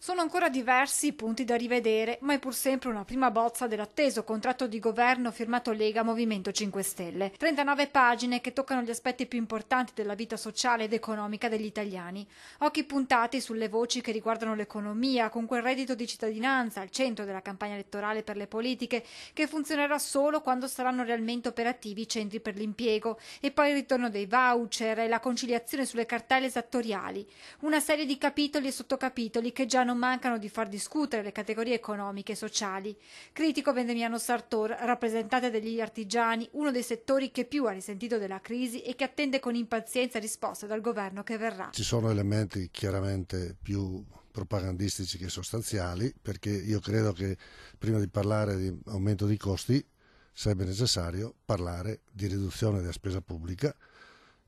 Sono ancora diversi i punti da rivedere, ma è pur sempre una prima bozza dell'atteso contratto di governo firmato Lega Movimento 5 Stelle. 39 pagine che toccano gli aspetti più importanti della vita sociale ed economica degli italiani. Occhi puntati sulle voci che riguardano l'economia, con quel reddito di cittadinanza al centro della campagna elettorale per le politiche, che funzionerà solo quando saranno realmente operativi i centri per l'impiego, e poi il ritorno dei voucher e la conciliazione sulle cartelle esattoriali. Una serie di capitoli e sottocapitoli che già non mancano di far discutere le categorie economiche e sociali. Critico Vendemiano Sartor, rappresentante degli artigiani, uno dei settori che più ha risentito della crisi e che attende con impazienza risposte dal governo che verrà. Ci sono elementi chiaramente più propagandistici che sostanziali, perché io credo che prima di parlare di aumento di costi sarebbe necessario parlare di riduzione della spesa pubblica,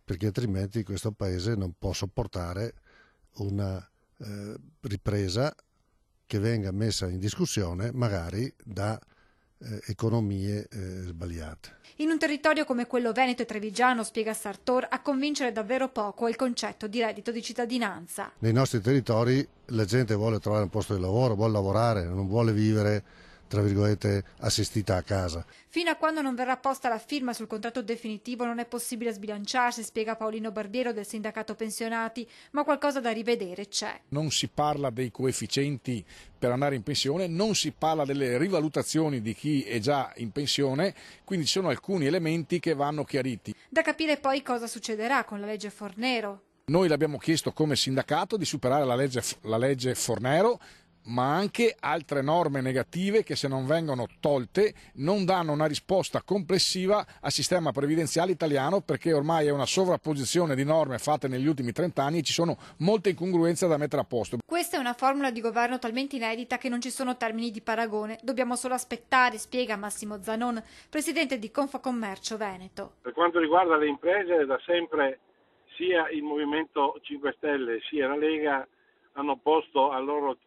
perché altrimenti questo Paese non può sopportare una ripresa che venga messa in discussione magari da economie sbagliate. In un territorio come quello veneto e trevigiano, spiega Sartor, a convincere davvero poco è il concetto di reddito di cittadinanza. Nei nostri territori la gente vuole trovare un posto di lavoro, vuole lavorare, non vuole vivere tra virgolette assistita a casa. Fino a quando non verrà posta la firma sul contratto definitivo non è possibile sbilanciarsi, spiega Paolino Barbiero del sindacato pensionati, ma qualcosa da rivedere c'è. Non si parla dei coefficienti per andare in pensione, non si parla delle rivalutazioni di chi è già in pensione, quindi ci sono alcuni elementi che vanno chiariti. Da capire poi cosa succederà con la legge Fornero. Noi l'abbiamo chiesto come sindacato di superare la legge Fornero, ma anche altre norme negative che, se non vengono tolte, non danno una risposta complessiva al sistema previdenziale italiano, perché ormai è una sovrapposizione di norme fatte negli ultimi 30 anni e ci sono molte incongruenze da mettere a posto. Questa è una formula di governo talmente inedita che non ci sono termini di paragone. Dobbiamo solo aspettare, spiega Massimo Zanon, presidente di Confcommercio Veneto. Per quanto riguarda le imprese, da sempre sia il Movimento 5 Stelle sia la Lega hanno posto al loro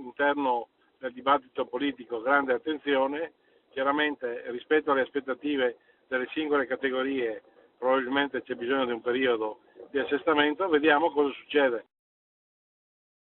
interno del dibattito politico grande attenzione. Chiaramente rispetto alle aspettative delle singole categorie probabilmente c'è bisogno di un periodo di assestamento, vediamo cosa succede.